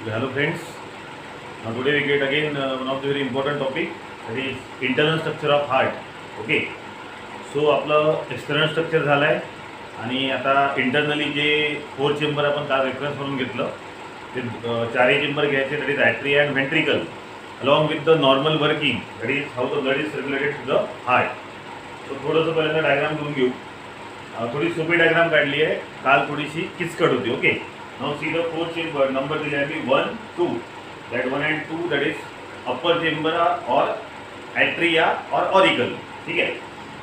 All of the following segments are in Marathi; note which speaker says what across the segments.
Speaker 1: Hello friends, today we get again one of the very important topic, that is internal structure of heart. Okay, so आपलं एक्सटर्नल स्ट्रक्चर झालं आहे आणि आता इंटरनली जे 4 चेंबर आपण काल रेफरन्स म्हणून घेतलं ते चारही चेंबर घ्यायचे, that is atria and ventricle along with the normal working, that is how the blood is circulated to the heart. So थोडंसं पहिल्यांदा डायग्राम करून घेऊ. थोडी सोपी डायग्राम काढली आहे, काल थोडीशी किचकट होती. Okay, now see the 4 chamber number दिले आहे 1, 2, that 1 and 2 that is upper chamber or atria or auricle. ठीक आहे.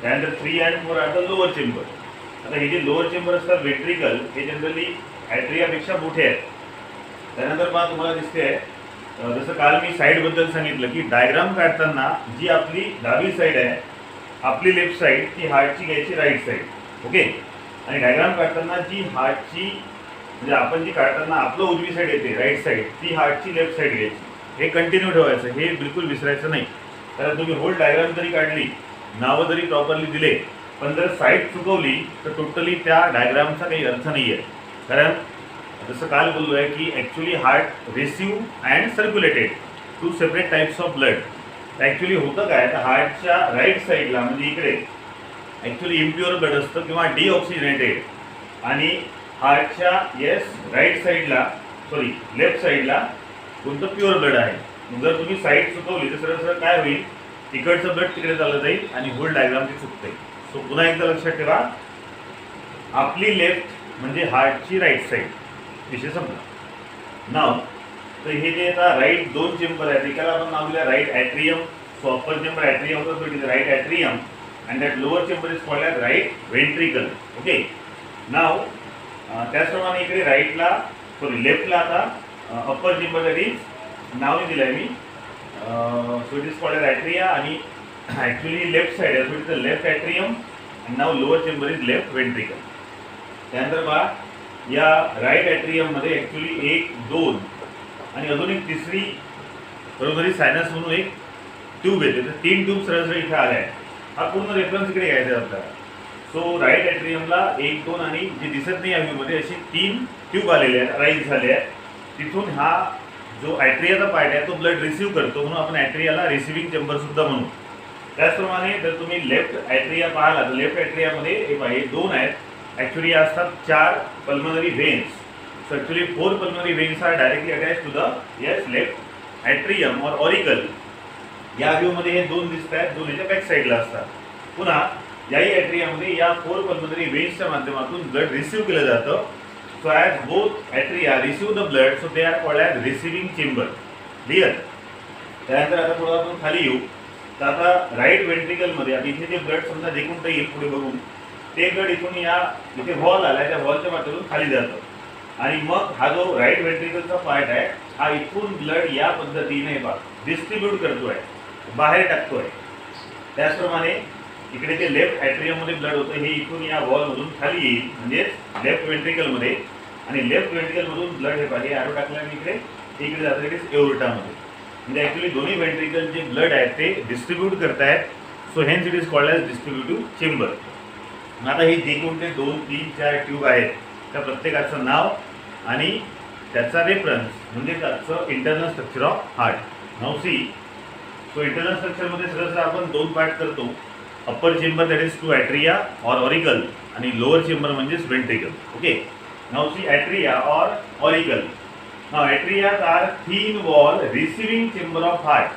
Speaker 1: त्यानंतर 3 and 4 are the lower chamber. आता हे जे लोअर चेंबर असतात व्हेंट्रिकल हे जनरली ॲट्रियापेक्षा मोठे आहेत. त्यानंतर मला तुम्हाला दिसते आहे जसं काल मी साईडबद्दल सांगितलं की डायग्राम काढताना जी आपली डावी साईड आहे, आपली लेफ्ट साईड ती हार्टची घ्यायची राईट साईड. ओके, आणि डायग्राम काढताना जी हार्टची म्हणजे आपण जी काढताना आपलं उजवी साईड येते राईट साईड ती हार्टची लेफ्ट साईड घ्यायची. हे कंटिन्यू ठेवायचं, हे बिलकुल विसरायचं नाही. कारण तुम्ही होल डायग्राम जरी काढली, नावं जरी प्रॉपरली दिले, पण जर साईड चुकवली तर टोटली त्या डायग्रामचा काही अर्थ नाही आहे. कारण जसं काल बोललो आहे की actually heart receive and circulated to separate types of blood. Actually होतं काय, तर हार्टच्या राईट साईडला म्हणजे इकडे ॲक्च्युली इम्प्युअर ब्लड असतं किंवा डिऑक्सिजनेटेड, आणि हार्टच्या राईट साईडला लेफ्ट साईडला कोणतं प्युअर ब्लड आहे. जर तुम्ही साईड चुकवली तर सरळ सरळ काय होईल, तिकडचं ब्लड तिकडे चाललं जाईल आणि होल डायग्राम ती चुकते. सो पुन्हा एकदा लक्षात ठेवा, आपली लेफ्ट म्हणजे हार्टची राईट साईड, विषय संपला. नाव तर हे जे आता राईट 2 चेंबर आहेत एकाला आपण नाव दिलं right atrium. So upper chamber atrium होतं, so it is right atrium and that lower chamber is called as right ventricle. Okay, now त्याचप्रमाणे इकडे राईटला लेफ्टला आता अप्पर चेंबर दॅट इज नाव दिलं आहे मी, so it is called as atria, आणि ॲक्च्युली लेफ्ट साईड आहे, so it is the left atrium and now lower chamber is left ventricle. त्यानंतर बघा, या राईट ॲट्रियममध्ये ॲक्च्युली 1, 2 आणि अजून एक तिसरी बरोबरी सायनस म्हणून एक ट्यूब येते. तर 3 ट्यूब सरळ सरळ इथे आल्या आहेत. हा पूर्ण रेफरन्स इकडे घ्यायचा आहे आपल्याला. सो राईट ॲट्रियमला 1, 2 आणि जे दिसत नाही व्ह्यूमध्ये अशी 3 ट्यूब आलेले आहेत, राईज झाले आहेत. तिथून हा जो ॲट्रियाचा पार्ट आहे तो ब्लड रिसिव्ह करतो, म्हणून आपण ॲट्रियाला रिसिव्हिंग चेंबर सुद्धा म्हणू. त्याचप्रमाणे जर तुम्ही लेफ्ट ॲट्रिया पाहिला तर लेफ्ट ॲट्रियामध्ये हे 2 आहेत. ॲक्च्युली असतात 4 pulmonary veins. So actually 4 pulmonary veins are directly attach to the left atrium or auricle. या व्ह्यूमध्ये हे 2 दिसत आहेत, 2 याच्या बॅक साईडला असतात. पुन्हा याही ॲट्रियामध्ये या 4 पल्मनरी व्हेन्सच्या माध्यमातून ब्लड रिसिव्ह केलं जातं. So as both atria receive the blood, so they are called as receiving chamber. Clear. त्यानंतर आता थोडं आपण खाली येऊ. तर आता राईट व्हेंट्रिकलमध्ये आता इथे जे ब्लड समजा देखून येईल पुढे बघून, ते ब्लड इथून या इथे वॉल आला आहे, त्या वॉलच्या माध्यमातून खाली जातं, आणि मग हा जो राईट व्हेंट्रिकलचा पार्ट आहे हा इथून ब्लड या पद्धतीने डिस्ट्रीब्यूट करतोय, बाहेर टाकतोय. त्याचप्रमाणे इकडे जे लेफ्ट ॲट्रियममध्ये ब्लड होतं हे इथून या वॉलमधून खाली येईल, म्हणजेच लेफ्ट व्हेंट्रिकलमध्ये, आणि लेफ्ट व्हेंट्रिकलमधून ब्लड हे पाहिजे ॲरो टाकल्याने इकडे जातं, इट इज एओर्टामध्ये. म्हणजे ॲक्च्युली दोन्ही व्हेंट्रिकल जे ब्लड आहेत ते डिस्ट्रीब्यूट करतायत. So hence it is called as distributive chamber. आता हे जे कोणते 2, 3, 4 ट्यूब आहेत त्या प्रत्येकाचं नाव आणि त्याचा रेफरन्स म्हणजे त्याचं internal structure of heart. Now see. So internal स्ट्रक्चरमध्ये सरळ आपण 2 पार्ट करतो. Upper chamber that is two atria or auricle आणि लोअर चेंबर म्हणजेच ventricle. Okay, now see atria or auricle. Now atrias are thin wall receiving chamber of heart.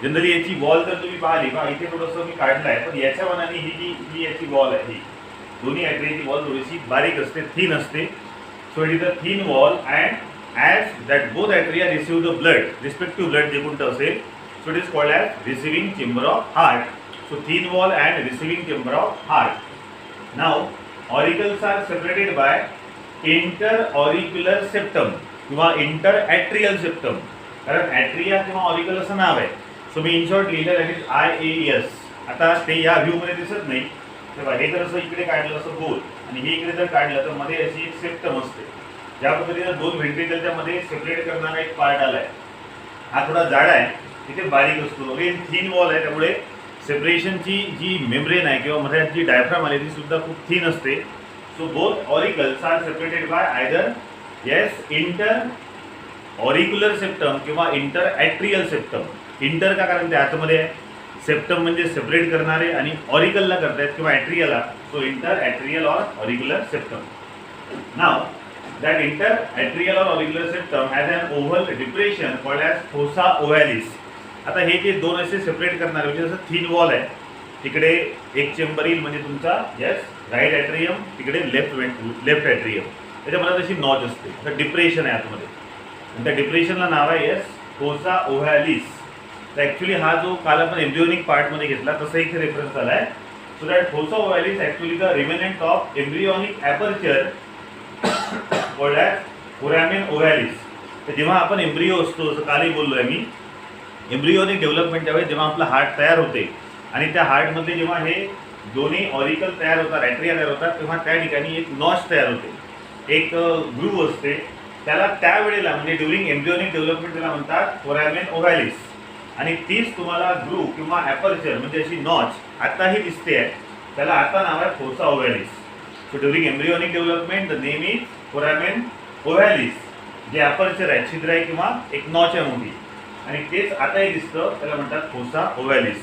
Speaker 1: Generally याची वॉल जर तुम्ही पाहिली बा, इथे थोडंसं मी काढलं आहे, पण याच्या मनाने ही याची वॉल आहे, ही दोन्ही ॲट्रियाची वॉल थोडीशी बारीक असते, थिन असते. So it is a thin wall and as that both atria receive the blood, respective blood जे कोणतं असेल, so it is called as receiving chamber of heart. So thin wall and receiving chamber of heart. Now auricles are separated by interauricular septum किंवा interatrial septum. कारण ॲट्रिया किंवा ऑरिकल असं नाव आहे. सो मी इन शॉर्ट लिहिलं दॅट इज IAS. आता ते या व्ह्यूमध्ये दिसत नाही, तेव्हा हे जर असं इकडे काढलं असं गोल आणि हे इकडे जर काढलं तर मध्ये अशी एक सेप्टम असते. ज्या पद्धतीनं 2 व्हेंट्रिकलच्या मध्ये सेपरेट करणारा एक पार्ट आला आहे, हा थोडा जाडा आहे, तिथे बारीक असतो. अगेन थिन वॉल आहे, त्यामुळे सेपरेशनची जी मेम्ब्रेन आहे किंवा मध्ये जी डायफ्राम आली ती सुद्धा खूप थिन असते. So both auricles are separated by either inter auricular septum किंवा इंटर ॲट्रियल सेप्टम. इंटर का, कारण ते आतमध्ये आहे. सेप्टम म्हणजे सेपरेट करणारे आणि ऑरिकलला करतायत किंवा ॲट्रियलला. So inter atrial or auricular septum. Now that interatrial or auricular septum has an oval depression called as fossa ovalis. आता हे जे दोन असे सेपरेट करणारे म्हणजे जसं थिन वॉल आहे, तिकडे एक चेंबर येईल म्हणजे तुमचा यस राईट ॲट्रियम, तिकडे लेफ्ट ॲट्रियम, त्याच्यामध्ये तशी नॉच असते. तर डिप्रेशन आहे आतमध्ये आणि त्या डिप्रेशनला नाव आहे यस फोसा ओव्हॅलिस. तर ॲक्च्युली हा जो काल आपण एम्ब्रियोनिक पार्टमध्ये घेतला तसा इथे रेफरन्स आला आहे. So that fossa ovalis actually the remnant of embryonic aperture called as foramen ovalis. तर जेव्हा आपण एम्ब्रियो असतो, जसं कालही बोललो आहे मी, एम्ब्रियोनिक डेव्हलपमेंटच्या वेळेस जेव्हा आपलं हार्ट तयार होते आणि त्या हार्टमध्ये जेव्हा हे दोन्ही ऑरिकल तयार होतात, ॲट्रिया तयार होतात, तेव्हा त्या ठिकाणी एक नॉच तयार होते, एक ग्रूव असते. त्याला त्यावेळेला म्हणजे ड्युरिंग एम्ब्रियोनिक डेव्हलपमेंट त्याला म्हणतात फोरॅमेन ओव्हॅलिस. आणि तीच तुम्हाला ग्रूव किंवा ॲपर्चर म्हणजे अशी नॉच आताही दिसते आहे, त्याला आता नाव आहे fossa ovalis. So during embryonic development the name is foramen ovalis. जे ॲपर्चर आहे, छिद्र आहे किंवा एक नॉच आहे मोठी, आणि तेच आताही दिसतं, त्याला म्हणतात फोसा ओव्हॅलिस.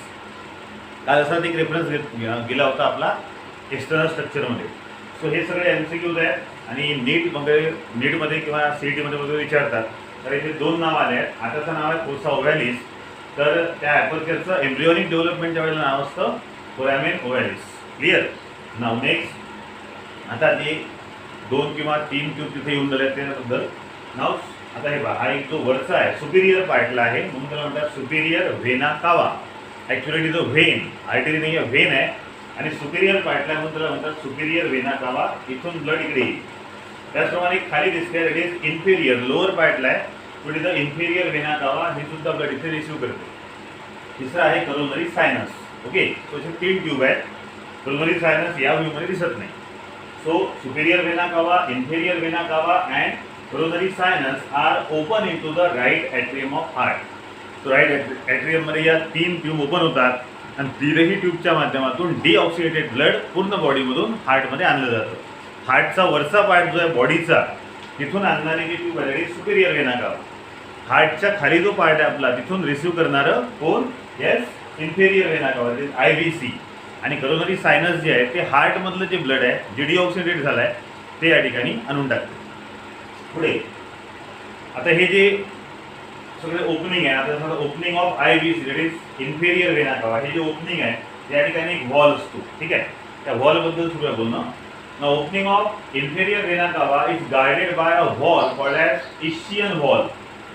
Speaker 1: काल असाच एक रेफरन्स गेला होता आपला एक्सटर्नल स्ट्रक्चरमध्ये. सो हे सगळे MCQज आहेत आणि नीटमध्ये किंवा CETमध्ये वगैरे विचारतात. तर इथे दोन नाव आले आहेत. आताचं नाव आहे फोसा ओव्हॅलिस, तर त्या ॲपर्चरचं एम्ब्रियोनिक डेव्हलपमेंटच्या वेळेला नाव असतं फोरॅमेन ओव्हॅलिस. क्लिअर. नाव नेक्स्ट, आता ते 2 किंवा 3 ट्यूब तिथे येऊन गेले त्याबद्दल नाव. आता हे पहा, हा एक जो वरचा आहे सुपिरियर पार्टला आहे म्हणून त्याला म्हणतात सुपिरियर व्हेना कावा. ॲक्च्युअली जो व्हेन, आर्टरी नाही आहे, व्हेन आहे आणि सुपिरियर पार्टला म्हणून त्याला म्हणतात सुपिरियर व्हेना कावा. इथून ब्लड इकडे येईल. त्याचप्रमाणे खाली दिसते दॅट इज इन्फेरियर, लोअर पार्टला आहे, पुढे द इन्फेरियर व्हेना कावा, हे सुद्धा ब्लड इथे रिसिव्ह करते. तिसरा आहे करोनरी सायनस. ओके, तो असे 3 ट्यूब आहेत. करोनरी सायनस या व्ह्यूमध्ये दिसत नाही. So superior vena cava, inferior vena cava and coronary sinus are open into the right atrium of heart. So right atrium मध्ये या 3 ट्यूब ओपन होतात आणि तीनही ट्यूबच्या माध्यमातून डिऑक्सिडेटेड ब्लड पूर्ण बॉडीमधून हार्टमध्ये आणलं जातं. हार्टचा वरचा पार्ट जो आहे बॉडीचा, तिथून आणणारी जी ट्यूब आहे सुपिरियर व्हेना कावा. हार्टच्या खाली जो पार्ट आहे आपला, तिथून रिसिव्ह करणारं कोण, येस इन्फेरियर व्हेना कावा, IVC. आणि करोनरी सायनस जे आहे ते हार्टमधलं जे ब्लड आहे जे डिऑक्सिडेट झालं आहे ते या ठिकाणी आणून टाकते. पुढे आता हे जे सगळे ओपनिंग आहे, आता समजा opening of IVC that is inferior vena कावा, हे जे ओपनिंग आहे त्या ठिकाणी एक वॉल असतो. ठीक आहे, त्या वॉलबद्दल सुरू आहे बोलणं. Opening of inferior vena cava is guarded by a wall called as eustachian wall.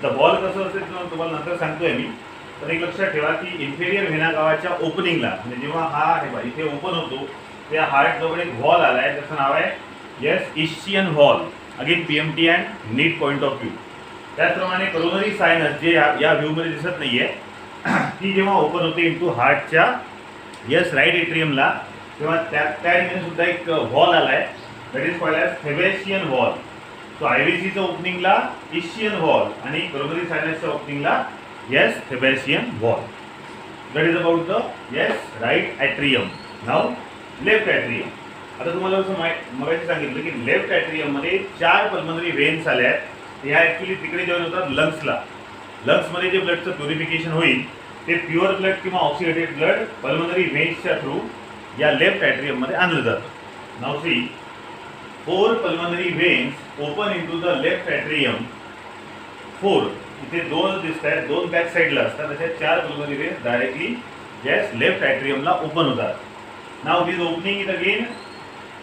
Speaker 1: The wall कसं असेल तुम्हाला नंतर सांगतोय मी, पण एक लक्षात ठेवा की इन्फेरियर व्हेना कावाच्या ओपनिंगला म्हणजे जेव्हा हा आहे बा इथे ओपन होतो, त्या हार्ट जवळ एक वॉल आला आहे, त्याचं नाव आहे yes eustachian wall. Again PMT and NEET point of view. त्याचप्रमाणे करोनरी सायनस जे या व्ह्यूमध्ये दिसत नाही आहे, ती जेव्हा ओपन होते इंटू हार्टच्या येस राईट एट्रियमला, तेव्हा त्या ठिकाणी सुद्धा एक वॉल आला आहे that is called as thebesian wall. So IVCच्या ओपनिंगला इस्चियन वॉल आणि करोनरी सायनसच्या ओपनिंगला yes Thebesian wall. That is about the yes right atrium. Now left atrium. आता तुम्हाला जसं मगाशी सांगितलं की लेफ्ट ॲट्रियम मध्ये 4 पल्मनरी व्हेन्स आल्या आहेत. ह्या ॲक्च्युली तिकडे जॉईन होतात लंग्सला. लंग्समध्ये जे ब्लडचं प्युरिफिकेशन होईल ते प्युअर ब्लड किंवा ऑक्सिडेटेड ब्लड पल्मनरी व्हेन्सच्या थ्रू या लेफ्ट ॲट्रियममध्ये आणलं जातं. Now see 4 pulmonary veins open into the left atrium. 4 इथे 2 दिसत आहेत, 2 बॅक साईडला असतात, अशा 4 pulmonary व्हेन्स directly yes left ॲट्रियमला open होतात. नाव दिस ओपनिंग इज अगेन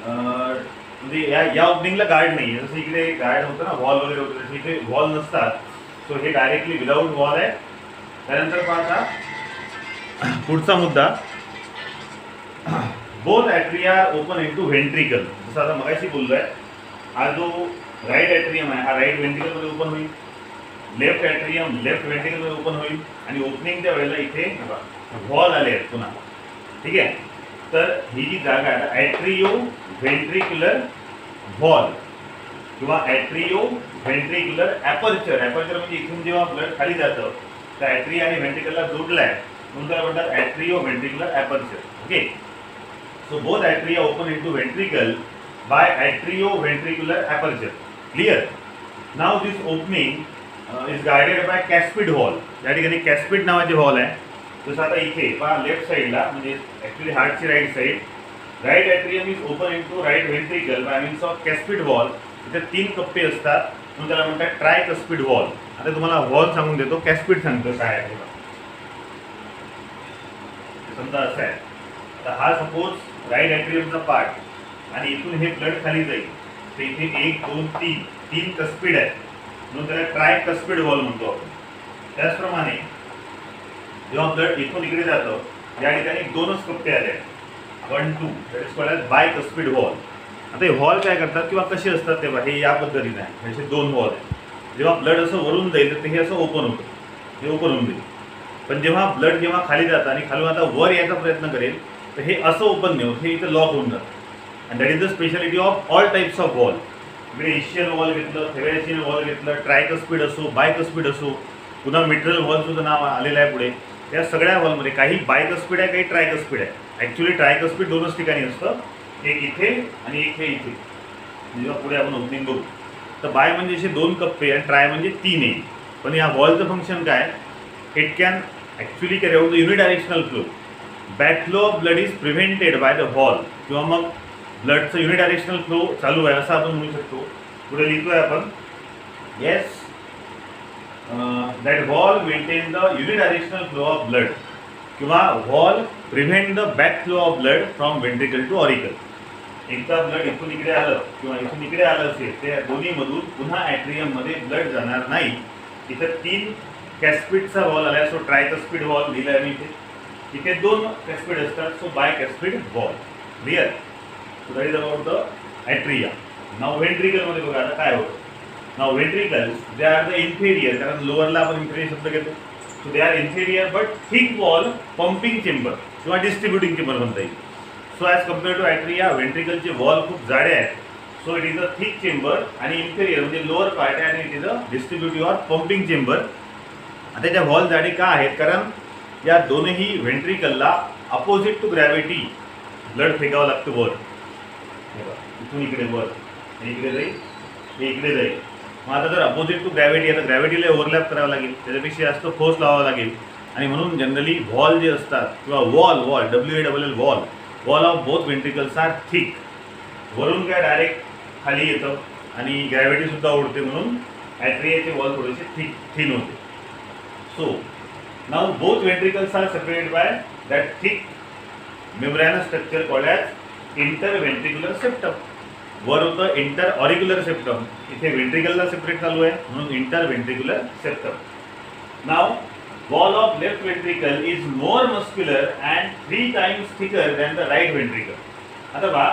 Speaker 1: म्हणजे या ओपनिंगला गार्ड नाही आहे, जसं इकडे गार्ड होतं ना वॉल वगैरे होतं, तसं इथे वॉल नसतात. सो हे डायरेक्टली विदाऊट वॉल आहे. त्यानंतर पाहता पुढचा मुद्दा, both atria open into ventricle. जसं आता मगाशी बोललो आहे, हा जो राईट ॲट्रियम आहे हा राईट व्हेंट्रिकलमध्ये ओपन होईल, लेफ्ट ॲट्रियम लेफ्ट व्हेंट्रिकलमध्ये ओपन होईल आणि ओपनिंगच्या वेळेला इथे वॉल आले आहेत पुन्हा. ठीक आहे, तर ही जी जागा आहे ॲट्रियो व्हेंट्रिक्युलर वॉल किंवा ॲट्रियो व्हेंट्रिक्युलर ॲपर्चर. ॲपर्चर म्हणजे इथून जेव्हा ब्लड खाली जातं तर ॲट्रिया आणि व्हेंट्रिकलला जोडला आहे म्हणून त्याला म्हणतात atrio ventricular aperture. Okay, so both atria open into ventricle by atrio ventricular aperture. Clear. Now this opening is guarded by कॅस्पिड wall. या ठिकाणी कॅस्पिड नावाचे वॉल आहे. जसं आता इथे पहा लेफ्ट साईडला म्हणजे ॲक्च्युली हार्टची right side, right atrium is open into right ventricle by means of cuspid wall. इथे 3 कप्पे असतात म्हणून त्याला म्हणतात ट्राय कस्पिड वॉल. आता तुम्हाला वॉल सांगून देतो, कॅस्पिड सांगतो काय आहे. समजा असं आहे, तर हा सपोज राईट ॲट्रियमचा पार्ट आणि इथून हे ब्लड खाली जाईल, तर इथे 1 2 3 कस्पिड आहे म्हणून त्याला ट्राय कस्पिड वॉल म्हणतो आपण. त्याचप्रमाणे जेव्हा ब्लड इथून इकडे जातं, या ठिकाणी 2च कप्पे आले 1 2, that is called as bicuspid valve. आता हे वॉल काय करतात किंवा कसे असतात तेव्हा हे या पद्धतीने आहे. असे 2 वॉल आहेत. जेव्हा ब्लड असं वरून जाईल तर हे असं ओपन होतं, हे ओपन होऊन जाईल. पण जेव्हा ब्लड खाली जातं आणि खालून आता वर यायचा प्रयत्न करेल तर हे असं ओपन नाही होत, हे इथं लॉक होऊन जातं. And that is the speciality of all types of wall. इकडे एशियन वॉल घेतलं, थेरॅसियन वॉल घेतलं, ट्रायकस्पिड असो, बायकस्पिड असो, पुन्हा मिटरल वॉलसुद्धा नाव आलेलं आहे पुढे. या सगळ्या वॉलमध्ये काही बायकस्पिड आहे, काही ट्रायकस्पिड आहे. ॲक्च्युली ट्रायकस्पिड 2च ठिकाणी असतं, एक इथे आणि एक हे इथे. जेव्हा पुढे आपण ओपनिंग बघू तर बाय म्हणजे असे 2 कप्पे आणि ट्राय म्हणजे 3 आहे. पण या वॉलचं फंक्शन काय, it can actually carry out the unidirectional flow. Back flow of blood is prevented by the wall. किंवा मग ब्लडचं युनिडायरेक्शनल फ्लो चालू आहे असं आपण म्हणू शकतो. पुढे लिहितोय आपण, yes that wall maintain the unidirectional flow of blood किंवा wall prevent the back flow of blood from ventricle to auricle. एकदा ब्लड इथून इकडे आलं किंवा इथून इकडे आलं असेल, त्या दोन्हीमधून पुन्हा ॲट्रियममध्ये ब्लड जाणार नाही. इथं 3 कॅस्पिडचा वॉल आला, सो ट्रायकस्पिड वॉल लिहिला आहे मी इथे. इथे 2 कॅस्पिड असतात, so bye कॅस्पिड wall. Clear? So that is about the atria. Now व्हेंट्रिकलमध्ये बघा आता काय होतं. Now ventricles they are the inferior, कारण लोअरला आपण इन्फेरियर शब्द घेतो. So they are inferior but thick wall pumping chamber किंवा डिस्ट्रीब्युटिंग चेंबर म्हणता येईल. So as compare to atria, व्हेंट्रिकलचे वॉल खूप जाडे आहेत. So it is a thick chamber आणि इन्फेरियर म्हणजे लोअर पार्ट आहे आणि it is a distributive or pumping chamber. आता त्या वॉल जाडी का आहेत, कारण या दोनही व्हेंट्रिकलला अपोजिट टू ग्रॅव्हिटी ब्लड फेकावं लागतं वर. इथून इकडे वर, हे इकडे जाईल, हे इकडे जाईल. मग आता जर अपोजिट टू ग्रॅव्हिटी, आता ग्रॅव्हिटीला ओव्हरलॅप करावं लागेल, त्याच्यापेक्षा जास्त फोर्स लावावा लागेल. आणि म्हणून जनरली वॉल जे असतात किंवा wall WALL wall of both ventricles are thick. वरून काय डायरेक्ट खाली येतं आणि ग्रॅव्हिटीसुद्धा ओढते, म्हणून ॲट्रियाचे वॉल थोडेसे थिन होते. So, now both ventricles are separated by that thick membranous structure called as interventricular septum. वर होतं इंटरऑरिक्युलर सेप्टम, इथे व्हेंट्रिकलला सेपरेट चालू आहे म्हणून interventricular septum. Now wall of left ventricle is more muscular and 3 times thicker than the right ventricle. आता बघा,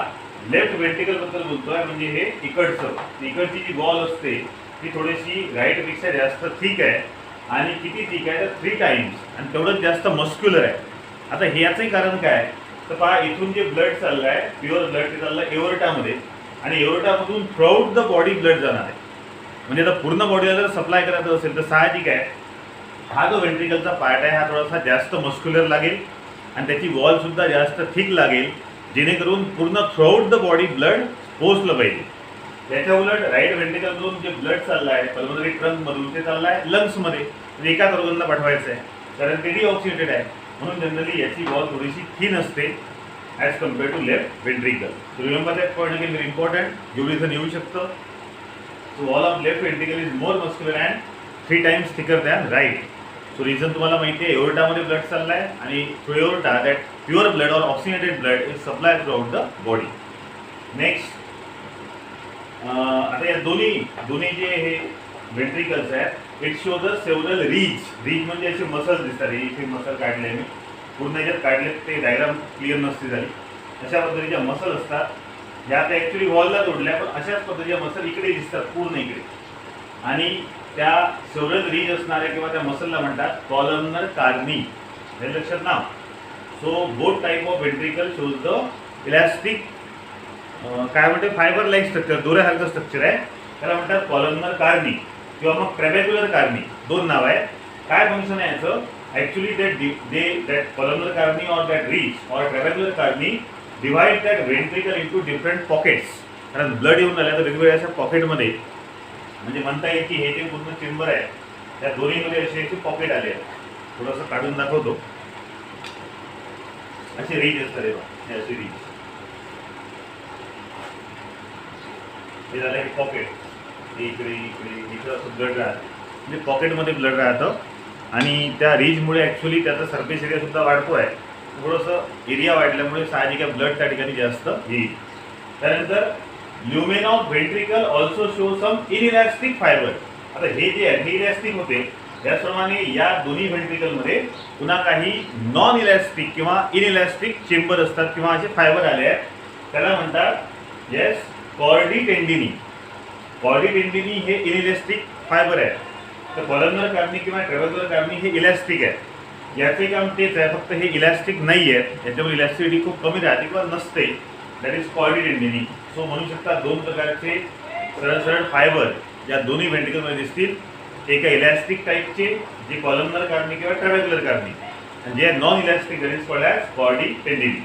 Speaker 1: लेफ्ट व्हेंट्रिकल बद्दल बोलतोय म्हणजे हे इकडची जी वॉल असते ती थोडीशी राईटपेक्षा जास्त थिक आहे. आणि किती थिक आहे तर 3 times, आणि तेवढंच जास्त मस्क्युलर आहे. आता ह्याचंही कारण काय तर पहा, इथून जे ब्लड चाललं आहे प्युअर ब्लड ते चाललं एओर्टामध्ये आणि एओर्टामधून थ्रूआउट द बॉडी ब्लड जाणार आहे. म्हणजे आता पूर्ण बॉडीला जर सप्लाय करायचं असेल तर साहजिक आहे हा जो व्हेंट्रिकलचा पार्ट आहे हा थोडासा जास्त मस्क्युलर लागेल आणि त्याची वॉलसुद्धा जास्त थिक लागेल, जेणेकरून पूर्ण थ्रूआउट द बॉडी ब्लड पोचलं पाहिजे. त्याच्या उलट राईट व्हेंट्रिकलमधून जे ब्लड चाललं आहे पल्मोनरी ट्रंकमधून ते चाललं आहे लंग्समध्ये, म्हणजे एकाच ऑर्गनला पाठवायचं आहे कारण ते डिऑक्सिडेटेड आहे. म्हणून जनरली याची वॉल थोडीशी थिन असते as compare to left ventricle. So remember that point again very important, जेवढी इथं येऊ शकतं. So wall of left ventricle is more muscular and 3 times thicker than right. So reason तुम्हाला माहिती आहे, एओर्टामध्ये ब्लड चाललं आहे आणि through aorta that pure blood or oxygenated blood is supply throughout the body. Next, आता या दोन्ही जे हे व्हेंट्रिकल्स आहेत इट शो द सेव्हरल रीज म्हणजे असे मसल्स दिसतात. इथे मसल काढले मी पूर्ण याच्यात काढले, ते डायग्राम क्लिअर नसते झाली. अशा पद्धतीच्या मसल असतात, ह्या त्या ॲक्च्युली वॉलला जोडल्या पण अशाच पद्धतीच्या मसल इकडे दिसतात पूर्ण इकडे. आणि त्या सेव्हरल रीज असणाऱ्या किंवा त्या मसलला म्हणतात कॉलमनर कार्नी, हे लक्षात नाव. So both type of ventricle shows the elastic काय म्हणते फायबर लाईक स्ट्रक्चर, दोऱ्यासारखं स्ट्रक्चर आहे, त्याला म्हणतात कॉलमनर कार्नी किंवा मग ट्रॅबेक्युलर कार्नी, 2 नाव आहे. काय फंक्शन आहे याचं, actually that columnae carneae or that ridge or trabeculae carneae divide that ventricle into different pockets. कारण ब्लड येऊन आल्या तर वेगवेगळ्या अशा पॉकेटमध्ये, म्हणजे म्हणता येईल की हे जे पूर्ण चेंबर आहे त्या दोन्हीमध्ये अशी अशी पॉकेट आली आहे. थोडंसं काढून दाखवतो. अशी रीच असतात हे अशी रीच. हे झालं हे पॉकेट. इकडे इकडे इकडं असं ब्लड राहतं, म्हणजे पॉकेटमध्ये ब्लड राहतं आणि त्या रीजमुळे ॲक्च्युली त्याचा सरफेस एरिया सुद्धा वाढतो आहे. थोडंसं एरिया वाढल्यामुळे साहजिक ब्लड त्या ठिकाणी जास्त येईल. त्यानंतर lumen of ventricle also show some inelastic fibre. आता हे जे आहे हे इलॅस्टिक होते, त्याचप्रमाणे या दोन्ही व्हेंट्रिकलमध्ये पुन्हा काही नॉन इलॅस्टिक किंवा इनइलॅस्टिक चेंबर असतात किंवा असे फायबर आले आहेत. त्याला म्हणतात येस कॉर्डी टेंडिनी. कॉर्डी टेंडिनी हे इनइलॅस्टिक फायबर आहे. तर कॉलमनर कार्बनी किंवा ट्रॅव्हल्युलर कार्बनी हे इलॅस्टिक आहे. याचे काम तेच आहे, फक्त हे इलॅस्टिक नाही आहे, याच्यामुळे इलॅस्टिसिटी खूप कमी राहते किंवा नसते. That is chordae tendineae. So म्हणू शकता दोन प्रकारचे सरळ सरळ फायबर या दोन्ही व्हेंट्रिकलमध्ये दिसतील. एका इलॅस्टिक टाईपचे जे कॉलमनर कार्बनी किंवा ट्रॅव्हल्युलर कार्बनी, आणि जे non elastic that is called as chordae tendineae.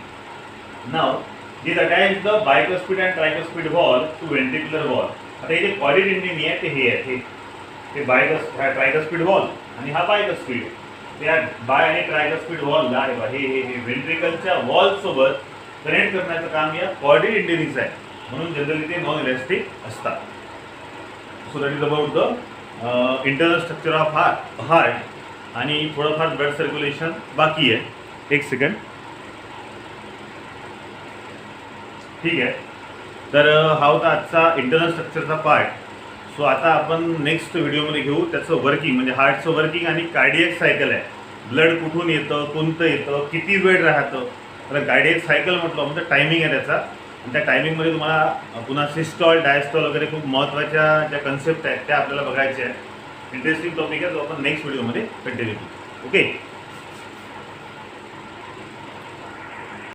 Speaker 1: Now this attach the bicuspid and tricuspid wall to ventricular wall. आता हे जे कॉर्डी टेंडिनी आहे ते हे आहे, हे ट्रायकस्पिड वॉल आणि हा बायकस्पिड. त्या बाय आणि ट्रायकस्पिड वॉलला हे व्हेंट्रिकलच्या वॉलसोबत कनेक्ट करण्याचं काम या कॉर्डी टेंडिनीचं आहे. म्हणून जनरली ते नॉन इलॅस्टिक असतात. So that is about the internal structure of heart. आणि थोडंफार ब्लड सर्क्युलेशन बाकी आहे. एक सेकंड. ठीक आहे. तर हा होता आजचा इंटरनल स्ट्रक्चरचा पार्ट. सो आता आपण नेक्स्ट व्हिडिओमध्ये घेऊ त्याचं वर्किंग, म्हणजे हार्टचं वर्किंग आणि कार्डियक सायकल आहे. ब्लड कुठून येतं, कोणतं येतं, किती वेळ राहतं. तर कार्डियक सायकल म्हटलं म्हणजे टायमिंग आहे त्याचा. आणि त्या टायमिंगमध्ये तुम्हाला पुन्हा सिस्टॉल डायस्टॉल वगैरे खूप महत्त्वाच्या ज्या कन्सेप्ट आहेत त्या आपल्याला बघायच्या आहेत. इंटरेस्टिंग टॉपिक आहे, जो आपण नेक्स्ट व्हिडिओमध्ये कंटिन्यू करू. ओके.